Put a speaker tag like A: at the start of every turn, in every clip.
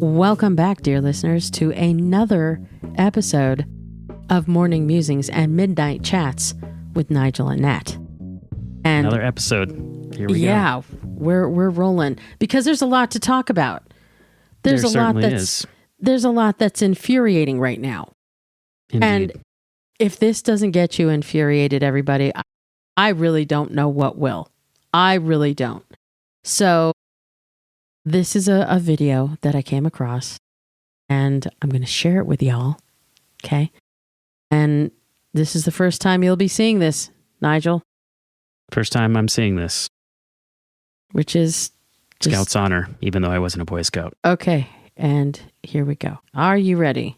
A: Welcome back, dear listeners, to another episode of Morning Musings and Midnight Chats with Nigel and Nat. And
B: another episode. Here we go.
A: Yeah, we're rolling because there's a lot to talk about. There's a lot that's infuriating right now.
B: Indeed.
A: And if this doesn't get you infuriated, everybody, I really don't know what will. I really don't. So this is a video that I came across, and I'm going to share it with y'all. Okay. And this is the first time you'll be seeing this, Nigel.
B: First time I'm seeing this.
A: Which is
B: Scout's honor, even though I wasn't a Boy Scout.
A: Okay. And here we go. Are you ready?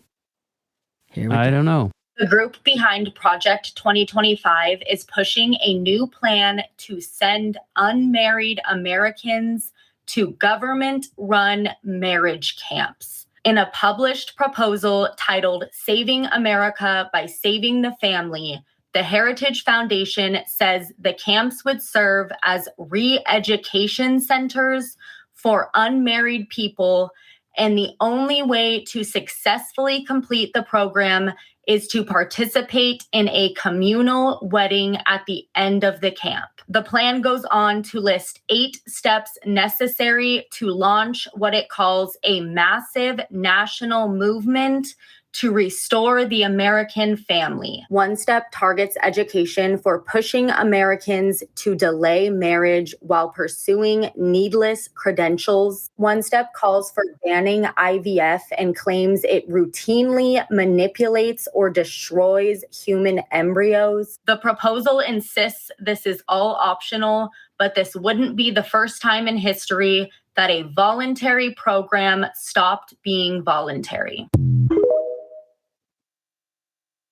A: Here we go.
B: I don't know.
C: The group behind Project 2025 is pushing a new plan to send unmarried Americans to government-run marriage camps. In a published proposal titled Saving America by Saving the Family, the Heritage Foundation says the camps would serve as re-education centers for unmarried people, and the only way to successfully complete the program is to participate in a communal wedding at the end of the camp. The plan goes on to list 8 steps necessary to launch what it calls a massive national movement to restore the American family. One step targets education for pushing Americans to delay marriage while pursuing needless credentials. One step calls for banning IVF and claims it routinely manipulates or destroys human embryos. The proposal insists this is all optional, but this wouldn't be the first time in history that a voluntary program stopped being voluntary.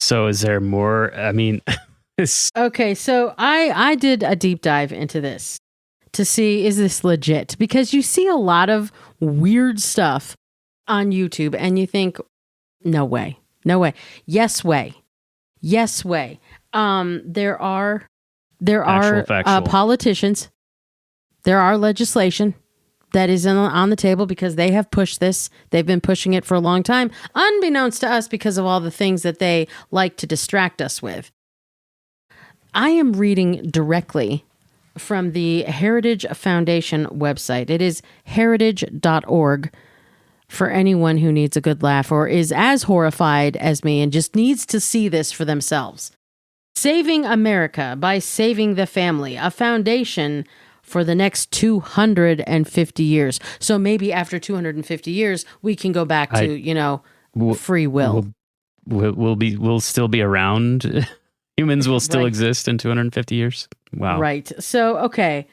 B: So is there more? I mean,
A: okay, so I did a deep dive into this to see, is this legit? Because you see a lot of weird stuff on YouTube and you think, no way, no way. Yes way. Yes way. There are politicians. There are legislation that is on the table because they have pushed this. They've been pushing it for a long time, unbeknownst to us because of all the things that they like to distract us with. I am reading directly from the Heritage Foundation website. It is heritage.org for anyone who needs a good laugh or is as horrified as me and just needs to see this for themselves. Saving America by Saving the Family, a foundation for the next 250 years. So maybe after 250 years, we can go back to, free will.
B: We'll still be around. Humans will still exist in 250 years. Wow.
A: Right. So, okay.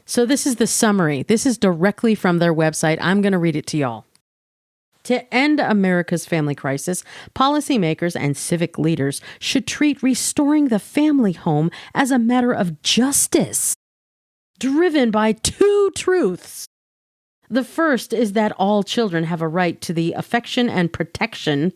A: So this is the summary. This is directly from their website. I'm going to read it to y'all. To end America's family crisis, policymakers and civic leaders should treat restoring the family home as a matter of justice, driven by 2 truths. The first is that all children have a right to the affection and protection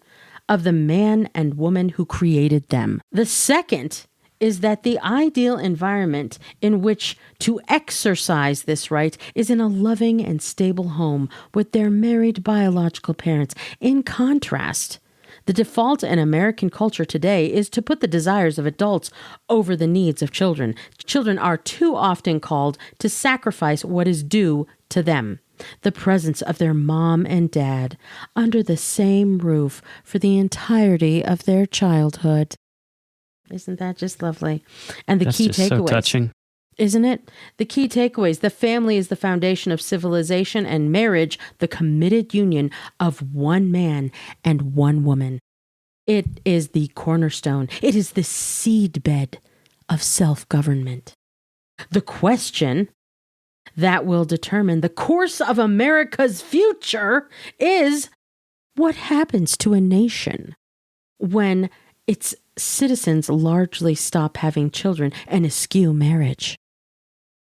A: of the man and woman who created them. The second is that the ideal environment in which to exercise this right is in a loving and stable home with their married biological parents. In contrast, the default in American culture today is to put the desires of adults over the needs of children. Children are too often called to sacrifice what is due to them, the presence of their mom and dad under the same roof for the entirety of their childhood. Isn't that just lovely? And the key takeaways. So touching. Isn't it? The key takeaways. The family is the foundation of civilization and marriage, the committed union of one man and one woman. It is the cornerstone. It is the seedbed of self-government. The question that will determine the course of America's future is, what happens to a nation when its citizens largely stop having children and eschew marriage?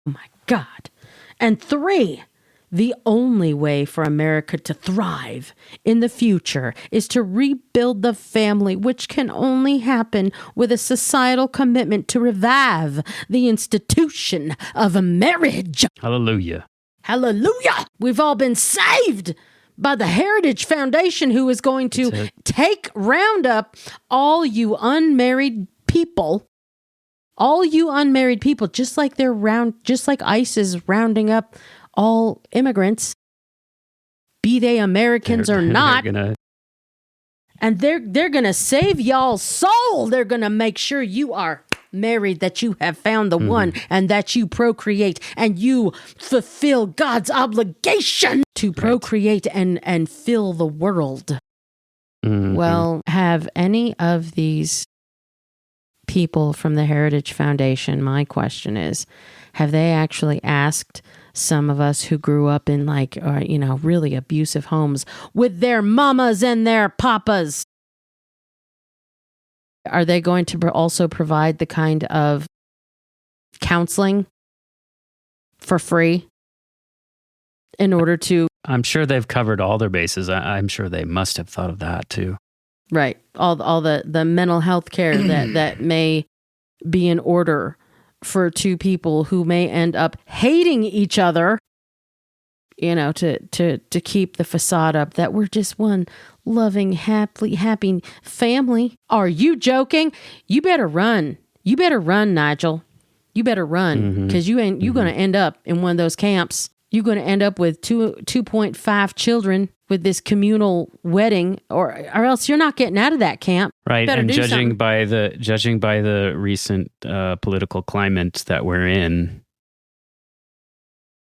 A: Oh my God. And 3, the only way for America to thrive in the future is to rebuild the family, which can only happen with a societal commitment to revive the institution of marriage.
B: Hallelujah.
A: Hallelujah. We've all been saved by the Heritage Foundation, who is going to round up all you unmarried people, just like ICE is rounding up all immigrants, be they Americans or not. And they're going to save y'all's soul. They're going to make sure you are married, that you have found the one, and that you procreate and you fulfill God's obligation to procreate and fill the world. Well, have any of these people from the Heritage Foundation, my question is, have they actually asked some of us who grew up in really abusive homes with their mamas and their papas, are they going to also provide the kind of counseling for free in order to...
B: I'm sure they've covered all their bases. I'm sure they must have thought of that too.
A: Right. All the mental health care that may be in order for two people who may end up hating each other, to keep the facade up that we're just one loving, happy family. Are you joking? You better run. You better run, Nigel. You better run, because you're going to end up in one of those camps. You're going to end up with 2.5 children with this communal wedding, or else you're not getting out of that camp.
B: Right, and judging by the recent political climate that we're in,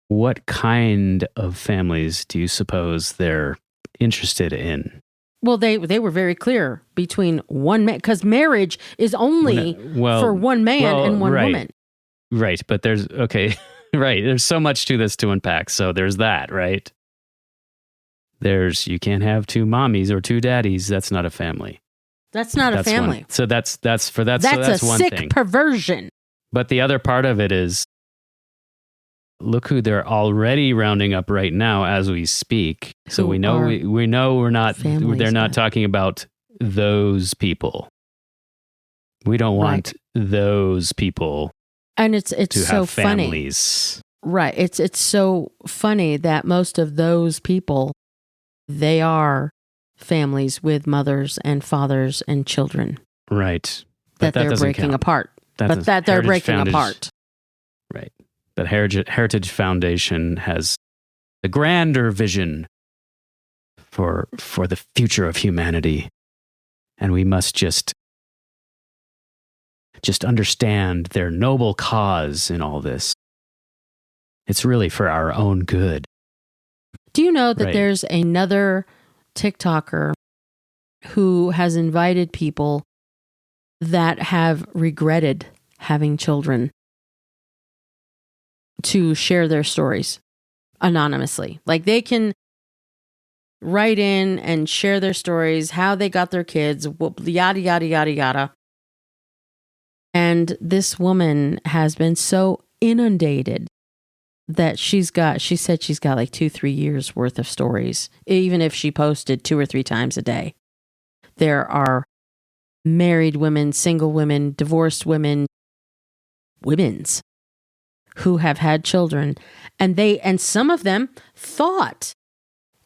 B: what kind of families do you suppose they're interested in?
A: Well, they were very clear between one man, because marriage is only for one man and one woman.
B: Right, but there's so much to this to unpack. So there's that, right? You can't have two mommies or two daddies. That's not a family.
A: That's not a family.
B: So that's one
A: a sick perversion.
B: But the other part of it is, look who they're already rounding up right now as we speak. So we know we're not. They're not talking about those people. We don't want those people.
A: And it's
B: to
A: so
B: have
A: funny.
B: Families.
A: Right. It's so funny that most of those people, they are families with mothers and fathers and children.
B: Right.
A: That they're breaking apart. But that they're breaking apart.
B: Right. That Heritage Foundation has a grander vision for the future of humanity. And we must just understand their noble cause in all this. It's really for our own good.
A: Do you know that there's another TikToker who has invited people that have regretted having children to share their stories anonymously? Like, they can write in and share their stories, how they got their kids, yada, yada, yada, yada. And this woman has been so inundated that she said she's got like 2-3 years worth of stories, even if she posted 2 or 3 times a day. There are married women, single women, divorced women's who have had children, and some of them thought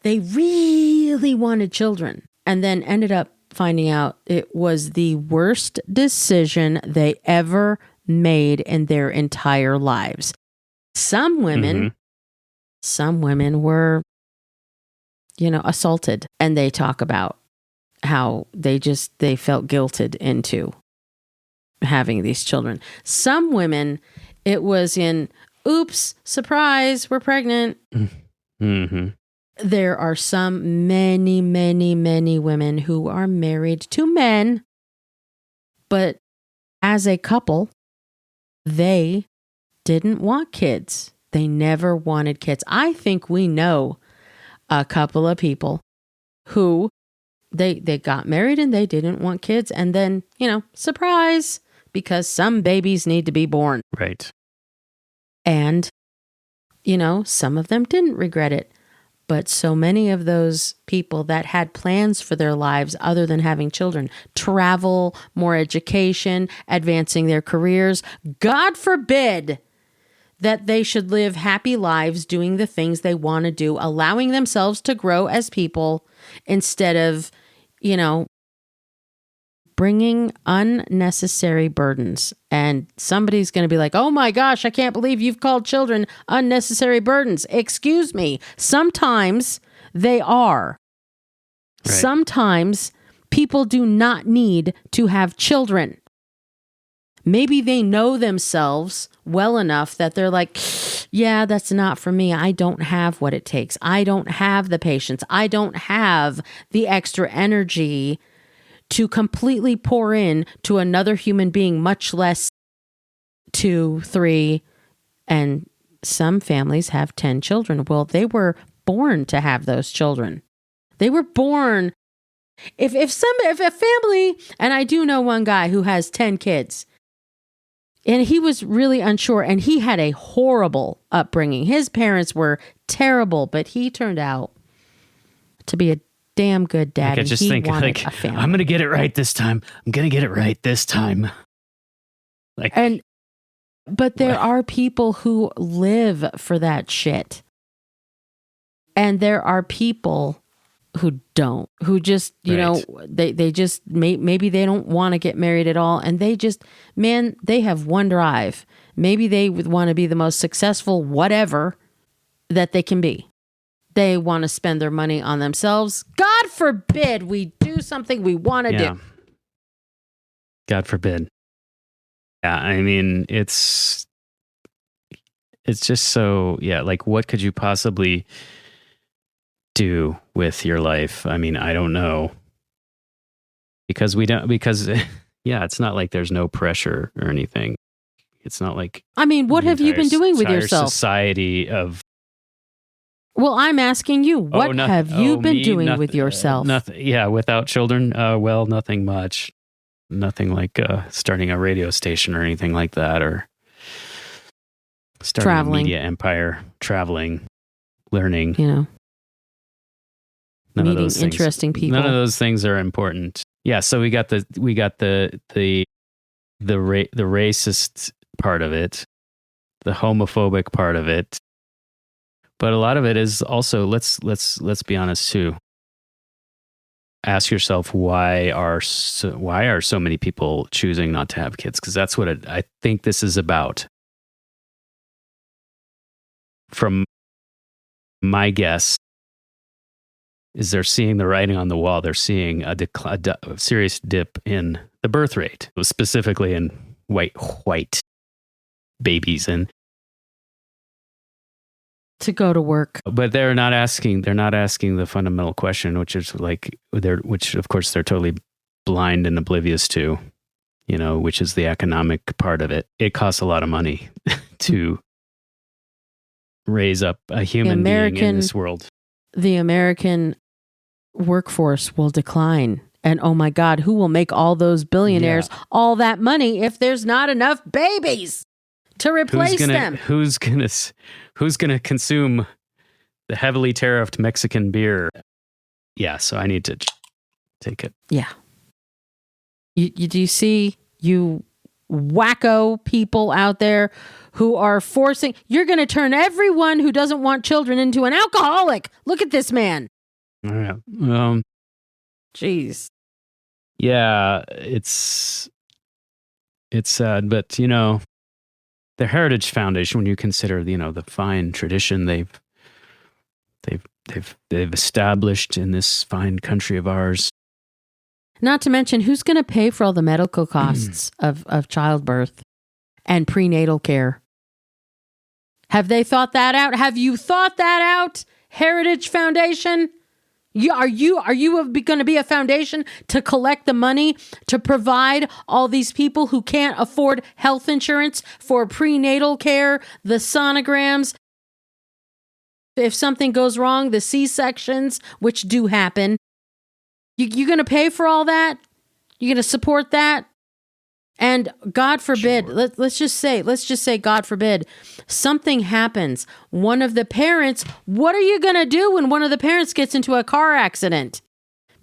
A: they really wanted children, and then ended up finding out it was the worst decision they ever made in their entire lives. Some women were, assaulted, and they talk about how they felt guilted into having these children. Some women, it was oops, surprise, we're pregnant. Mm-hmm. There are many, many, many women who are married to men, but as a couple, they didn't want kids. They never wanted kids. I think we know a couple of people who they got married and they didn't want kids, and then, surprise, because some babies need to be born.
B: Right.
A: And, some of them didn't regret it. But so many of those people that had plans for their lives other than having children, travel, more education, advancing their careers, God forbid that they should live happy lives doing the things they want to do, allowing themselves to grow as people instead of, bringing unnecessary burdens. And somebody's going to be like, oh my gosh, I can't believe you've called children unnecessary burdens. Excuse me. Sometimes they are. Right. Sometimes people do not need to have children. Maybe they know themselves well enough that they're like, yeah, that's not for me. I don't have what it takes. I don't have the patience. I don't have the extra energy to completely pour in to another human being, much less 2, 3, and some families have 10 children. Well, they were born to have those children. They were born. If a family, and I do know one guy who has 10 kids, and he was really unsure, and he had a horrible upbringing. His parents were terrible, but he turned out to be a damn good dad.
B: I just think, I'm going to get it right this time. I'm going to get it right this time.
A: But there are people who live for that shit. And there are people who don't, who just, they just, maybe they don't want to get married at all. And they just, they have one drive. Maybe they would want to be the most successful whatever that they can be. They want to spend their money on themselves. God forbid we do something we want to do.
B: God forbid. Yeah, I mean, it's just so, like, what could you possibly do with your life? I mean, I don't know. Because it's not like there's no pressure or anything. It's not like...
A: I mean, what have you been doing with yourself?
B: Society of...
A: Well, I'm asking you, what have you been doing with yourself?
B: Nothing. Yeah, without children, nothing much. Nothing like starting a radio station or anything like that, or starting a media empire, traveling, learning.
A: Meeting interesting people.
B: None of those things are important. Yeah, so we got the racist part of it, the homophobic part of it. But a lot of it is also, let's be honest too. Ask yourself, why are so many people choosing not to have kids? Because that's what I think this is about. From my guess, is they're seeing the writing on the wall. They're seeing a serious dip in the birth rate, specifically in white babies and.
A: To go to work.
B: But they're not asking the fundamental question, which is which of course they're totally blind and oblivious to, which is the economic part of it. It costs a lot of money to raise up a human being in this world.
A: The American workforce will decline. And oh my God, who will make all those billionaires all that money if there's not enough babies to replace them?
B: Who's gonna consume the heavily tariffed Mexican beer? Yeah, so I need to take it.
A: Yeah. Do you see you wacko people out there who are forcing? You're going to turn everyone who doesn't want children into an alcoholic. Look at this man.
B: All right.
A: Jeez.
B: Yeah, it's sad, but the Heritage Foundation, when you consider, the fine tradition they've established in this fine country of ours.
A: Not to mention, who's going to pay for all the medical costs of childbirth and prenatal care? Have they thought that out? Have you thought that out, Heritage Foundation? Are you going to be a foundation to collect the money to provide all these people who can't afford health insurance for prenatal care, the sonograms? If something goes wrong, the C-sections, which do happen, you're going to pay for all that? You're going to support that? And God forbid, sure. let's just say, God forbid, something happens. One of the parents, what are you going to do when one of the parents gets into a car accident?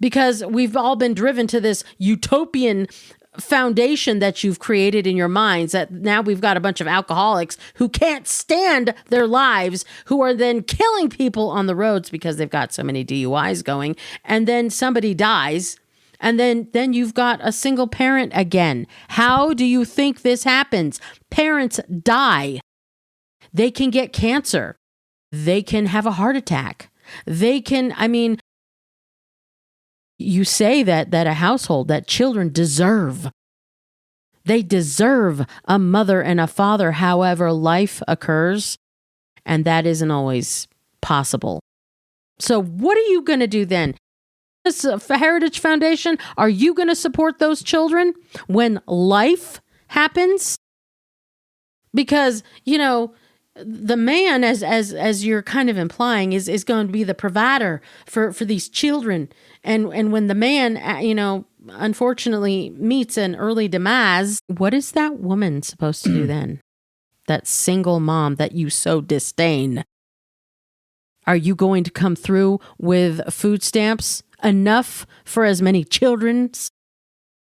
A: Because we've all been driven to this utopian foundation that you've created in your minds, that now we've got a bunch of alcoholics who can't stand their lives, who are then killing people on the roads because they've got so many DUIs going, and then somebody dies, and then you've got a single parent again. How do you think this happens? Parents die. They can get cancer. They can have a heart attack. They can, you say that a household, that children deserve. They deserve a mother and a father, however life occurs, and that isn't always possible. So what are you going to do then? This Heritage Foundation, are you going to support those children when life happens? Because, the man, as you're kind of implying, is going to be the provider for these children. And when the man, unfortunately meets an early demise, what is that woman supposed to do then? That single mom that you so disdain. Are you going to come through with food stamps enough for as many children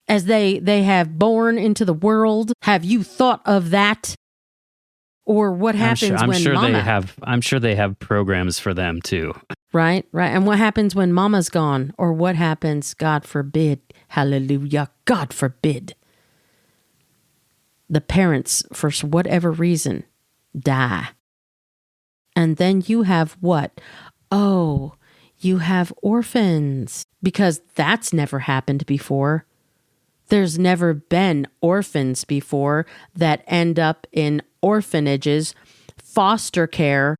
A: as they have born into the world? Have you thought of that? Or what happens when mama...
B: I'm sure they have programs for them too.
A: Right. And what happens when mama's gone? Or what happens, God forbid, hallelujah, God forbid, the parents, for whatever reason, die. And then you have what? Oh, you have orphans. Because that's never happened before. There's never been orphans before that end up in orphanages, foster care.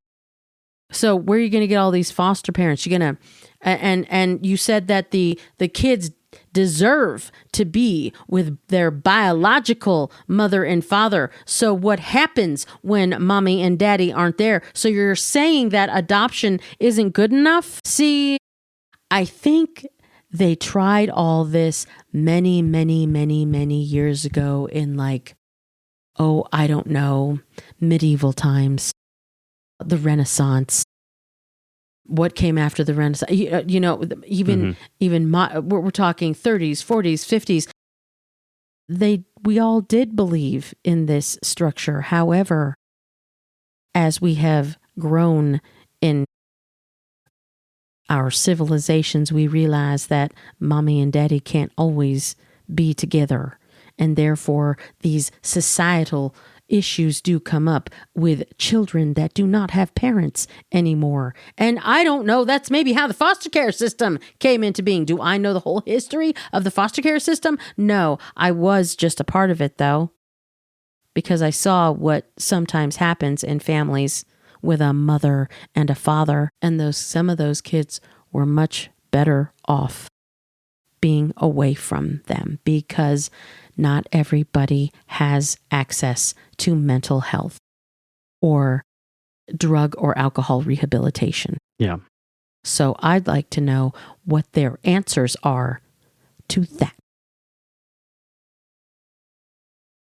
A: So where are you going to get all these foster parents? You're going to, and you said that the kids deserve to be with their biological mother and father. So what happens when mommy and daddy aren't there? So you're saying that adoption isn't good enough? See, I think they tried all this many, many, many, many years ago in I don't know, medieval times, the Renaissance. What came after the Renaissance? Even we're talking 30s, 40s, 50s. We all did believe in this structure. However, as we have grown in our civilizations, we realize that mommy and daddy can't always be together. And therefore, these societal issues do come up with children that do not have parents anymore. And I don't know, that's maybe how the foster care system came into being. Do I know the whole history of the foster care system? No, I was just a part of it, though, because I saw what sometimes happens in families with a mother and a father. And some of those kids were much better off being away from them, because not everybody has access to mental health or drug or alcohol rehabilitation.
B: Yeah.
A: So I'd like to know what their answers are to that.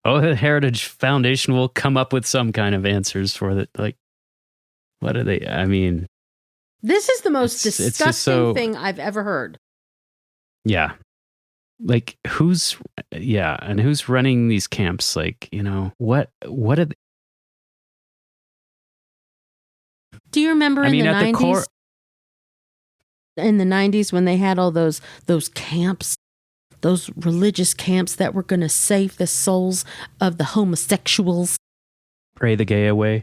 B: Oh, the Heritage Foundation will come up with some kind of answers for that. What are they?
A: This is the most disgusting thing I've ever heard.
B: Yeah. Who's running these camps? What are they?
A: Do you remember in the 90s? In the 90s when they had all those camps, those religious camps that were going to save the souls of the homosexuals.
B: Pray the gay away.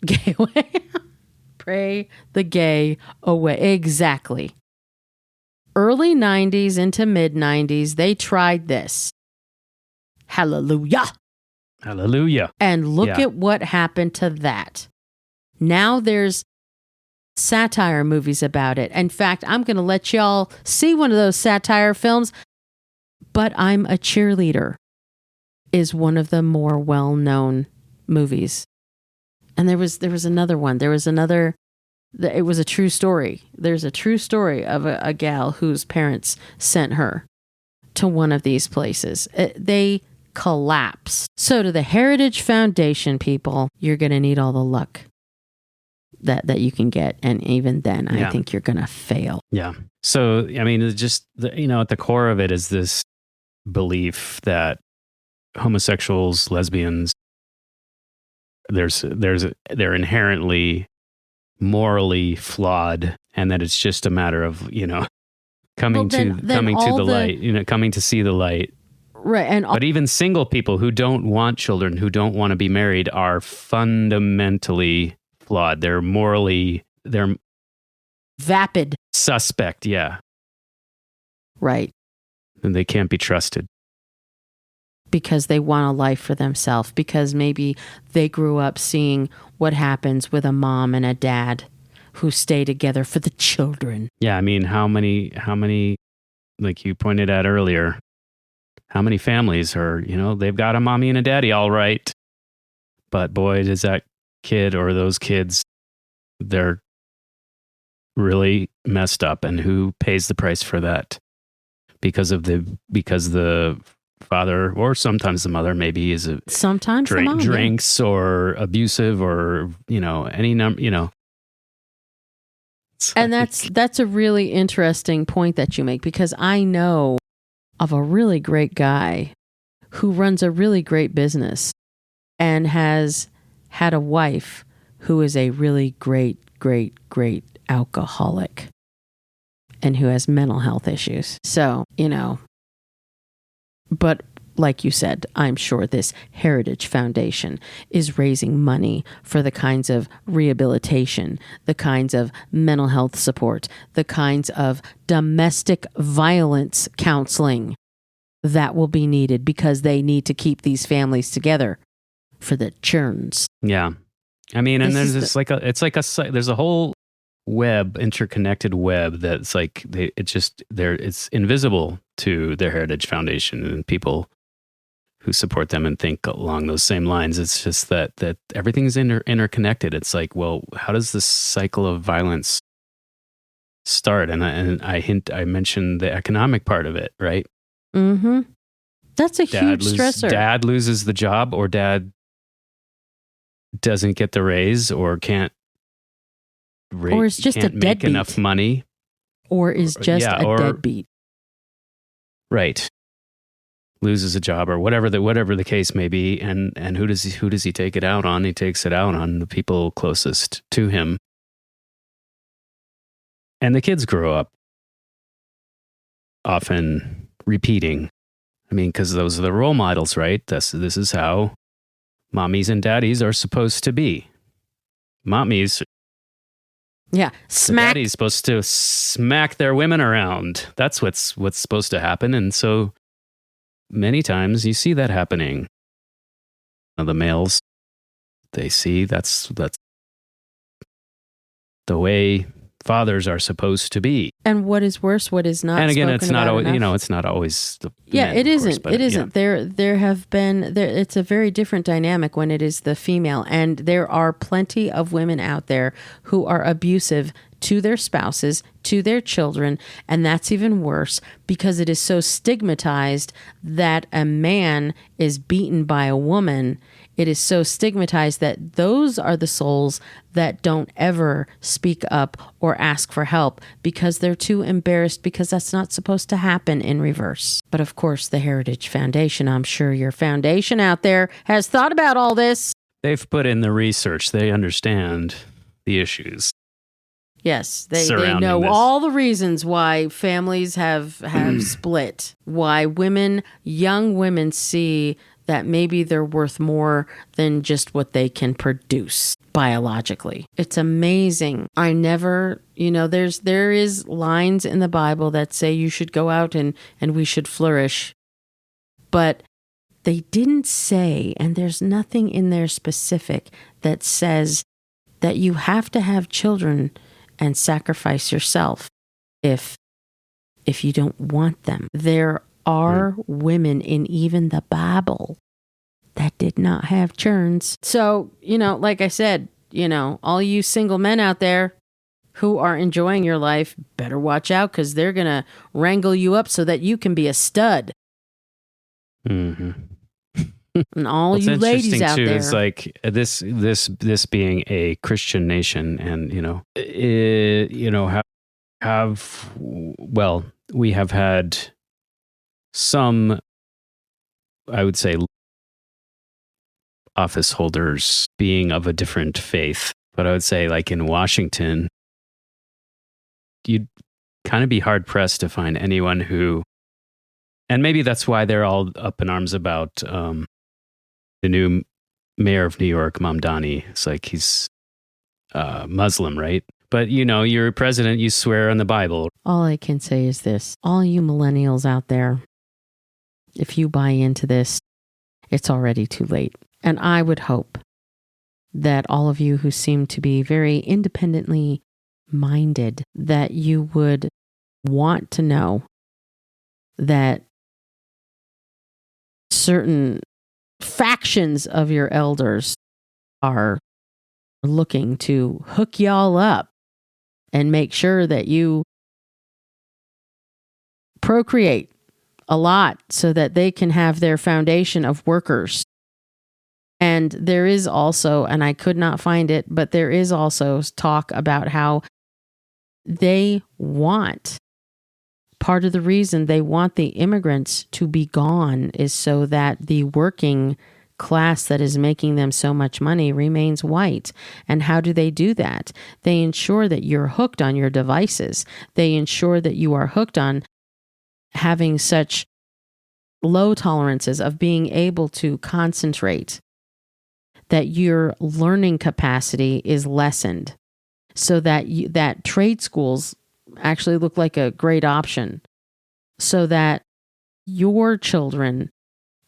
A: Gay away. Pray the gay away. Exactly. Early 90s into mid 90s, they tried this. Hallelujah.
B: Hallelujah.
A: And look at what happened to that. Now there's satire movies about it. In fact, I'm going to let y'all see one of those satire films. But I'm a Cheerleader is one of the more well-known movies. And there was another one. It was a true story. There's a true story of a gal whose parents sent her to one of these places. They collapsed. So to the Heritage Foundation people, you're going to need all the luck that you can get. And even then, I think you're going to fail.
B: Yeah. So, just, at the core of it is this belief that homosexuals, lesbians, they're inherently morally flawed, and that it's just a matter of, coming to the light, coming to see the light.
A: Right.
B: But even single people who don't want children, who don't want to be married, are fundamentally flawed. They're
A: vapid.
B: Suspect, yeah.
A: Right.
B: And they can't be trusted.
A: Because they want a life for themselves. Because maybe they grew up seeing what happens with a mom and a dad who stay together for the children.
B: Yeah, I mean, how many, like you pointed out earlier, how many families are, they've got a mommy and a daddy, all right. But boy, does that kid or those kids, they're really messed up. And who pays the price for that? Because the father, or sometimes the mother, maybe drinks or abusive, or any number,
A: And that's a really interesting point that you make, because I know of a really great guy who runs a really great business and has had a wife who is a really great alcoholic and who has mental health issues. So, but like you said, I'm sure this Heritage Foundation is raising money for the kinds of rehabilitation, the kinds of mental health support, the kinds of domestic violence counseling that will be needed, because they need to keep these families together for the churns.
B: Yeah. I mean, and there's there's a whole interconnected web that's like, it's invisible to the Heritage Foundation and people who support them and think along those same lines. It's just that everything's interconnected. It's like, well, how does this cycle of violence start? And I mentioned the economic part of it, right?
A: Mm-hmm. That's a huge stressor.
B: Dad loses the job, or dad doesn't get the raise, or can't
A: is just a deadbeat.
B: Make enough money,
A: or is just a deadbeat.
B: Right. Loses a job, or whatever the case may be, and who does he take it out on? He takes it out on the people closest to him. And the kids grow up often repeating. I mean, because those are the role models, right? This is how mommies and daddies are supposed to be. Mommies,
A: yeah, smack.
B: Daddy's supposed to smack their women around. That's what's supposed to happen, and so many times you see that happening. The males, they see that's the way fathers are supposed to be.
A: And what is worse, what is not.
B: And again, it's not always,
A: enough.
B: It's not always the
A: men,
B: it
A: isn't.
B: Course,
A: it isn't. Yeah. There have been it's a very different dynamic when it is the female, and there are plenty of women out there who are abusive to their spouses, to their children, and that's even worse because it is so stigmatized that a man is beaten by a woman. It is so stigmatized that those are the souls that don't ever speak up or ask for help because they're too embarrassed, because that's not supposed to happen in reverse. But of course, the Heritage Foundation, I'm sure your foundation out there has thought about all this.
B: They've put in the research. They understand the issues.
A: Yes, they know all the reasons why families have split, why young women see that maybe they're worth more than just what they can produce biologically. It's amazing. I never, there is lines in the Bible that say you should go out and we should flourish. But they didn't say, and there's nothing in there specific that says that you have to have children and sacrifice yourself if you don't want them. There are women in even the Bible that did not have churns. So, like I said, all you single men out there who are enjoying your life, better watch out, because they're going to wrangle you up so that you can be a stud.
B: Mm-hmm.
A: And all you ladies out there.
B: Is like this being a Christian nation, and we have had some I would say, office holders being of a different faith. But I would say, like in Washington, you'd kind of be hard pressed to find anyone who, and maybe that's why they're all up in arms about the new mayor of New York, Mamdani. It's like he's Muslim, right? But you're a president, you swear on the Bible.
A: All I can say is this: all you millennials out there, if you buy into this, it's already too late. And I would hope that all of you who seem to be very independently minded, that you would want to know that certain factions of your elders are looking to hook y'all up and make sure that you procreate a lot so that they can have their foundation of workers. And there is also, and I could not find it, but there is also talk about how they want, part of the reason they want the immigrants to be gone is so that the working class that is making them so much money remains white. And how do they do that? They ensure that you're hooked on your devices. They ensure that you are hooked on having such low tolerances of being able to concentrate, that your learning capacity is lessened, so that that trade schools actually look like a great option, so that your children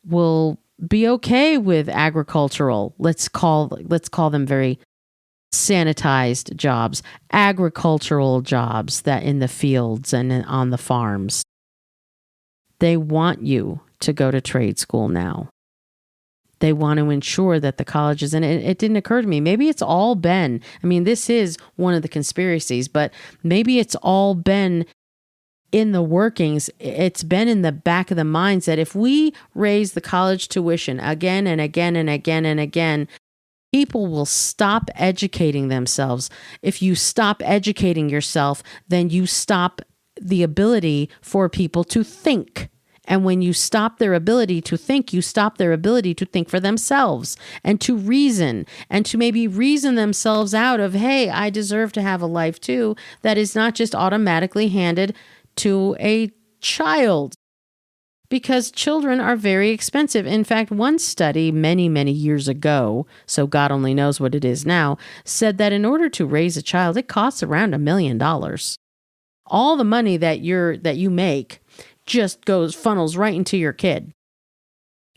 A: will be okay with agricultural, let's call them very sanitized jobs, agricultural jobs that in the fields and on the farms. They want you to go to trade school now. They want to ensure that the colleges, and it didn't occur to me, maybe it's all been, I mean, this is one of the conspiracies, but maybe it's all been in the workings. It's been in the back of the minds that if we raise the college tuition again and again and again and again, people will stop educating themselves. If you stop educating yourself, then you stop the ability for people to think. And when you stop their ability to think, you stop their ability to think for themselves and to reason, and to maybe reason themselves out of, hey, I deserve to have a life too, that is not just automatically handed to a child. Because children are very expensive. In fact, one study many, many years ago, so God only knows what it is now, said that in order to raise a child, it costs around $1 million. All the money that you make just funnels right into your kid.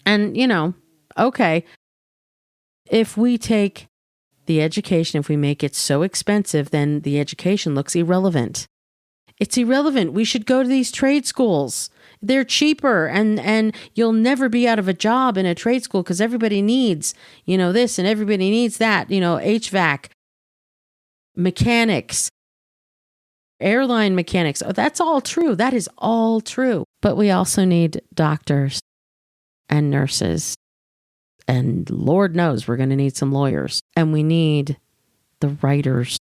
A: And, okay, if we take the education, if we make it so expensive, then the education looks irrelevant. It's irrelevant. We should go to these trade schools. They're cheaper, and you'll never be out of a job in a trade school because everybody needs, this and everybody needs that, HVAC, mechanics, airline mechanics. Oh, that's all true. That is all true. But we also need doctors and nurses. And Lord knows we're going to need some lawyers. And we need the writers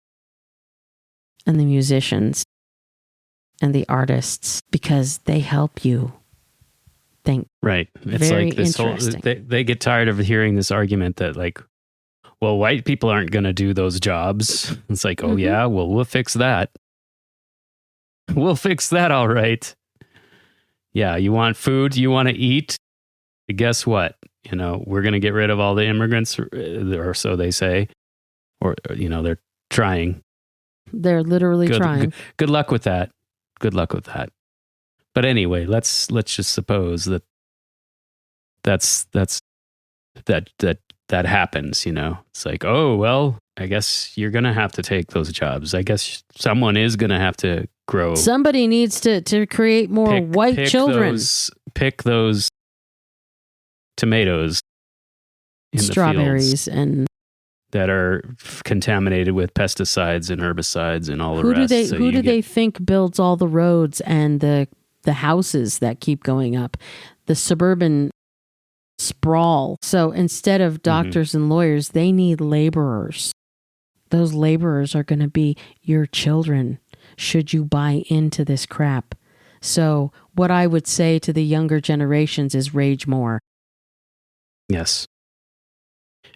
A: and the musicians and the artists, because they help you think.
B: Right. It's
A: very
B: like this whole, they get tired of hearing this argument that well, white people aren't going to do those jobs. It's like, oh yeah, well, we'll fix that. We'll fix that, all right. Yeah, you want food, you want to eat. Guess what? We're going to get rid of all the immigrants, or so they say. Or, they're trying.
A: They're literally trying.
B: Good luck with that. Good luck with that. But anyway, let's just suppose that happens. It's like, oh well, I guess you're gonna have to take those jobs. I guess someone is gonna have to grow.
A: Somebody needs to create more white children.
B: Pick those tomatoes,
A: strawberries, and
B: that are contaminated with pesticides and herbicides and all the rest.
A: Who do they think builds all the roads and the houses that keep going up? The suburban sprawl. So instead of doctors and lawyers, they need laborers. Those laborers are going to be your children, should you buy into this crap. So what I would say to the younger generations is rage more.
B: Yes.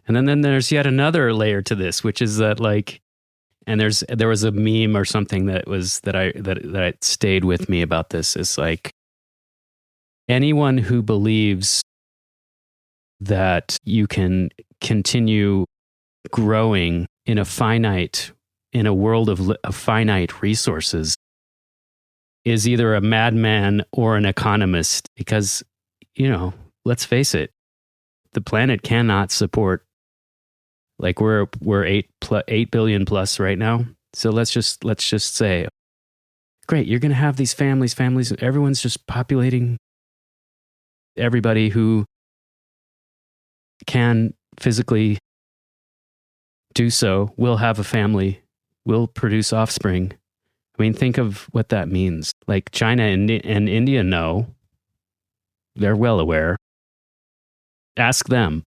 B: And then there's yet another layer to this, which is that like, and there was a meme or something that stayed with me about this. Is like, anyone who believes that you can continue growing in a world of finite resources is either a madman or an economist, because, let's face it, the planet cannot support, like we're 8 billion plus right now. So let's just say, great, you're going to have these families, everyone's just populating. Everybody who can physically do so will have a family, will produce offspring. I mean, think of what that means. Like China and India know. They're well aware. Ask them,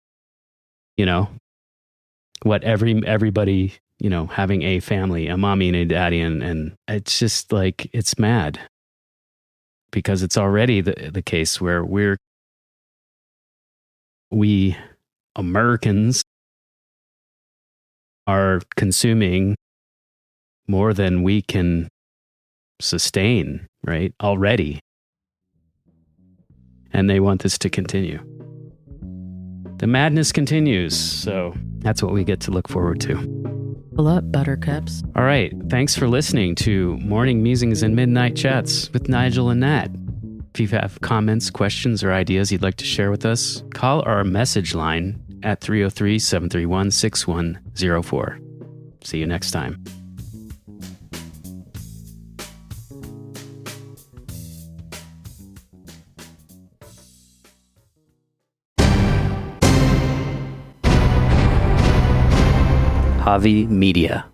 B: what everybody, having a family, a mommy and a daddy, and it's just like, it's mad. Because it's already the case where we Americans are consuming more than we can sustain, right? Already. And they want this to continue. The madness continues. So that's what we get to look forward to.
A: Pull up, buttercups.
B: All right. Thanks for listening to Morning Musings and Midnight Chats with Nigel and Nat. If you have comments, questions, or ideas you'd like to share with us, call our message line at 303-731-6104. See you next time. Javi Media.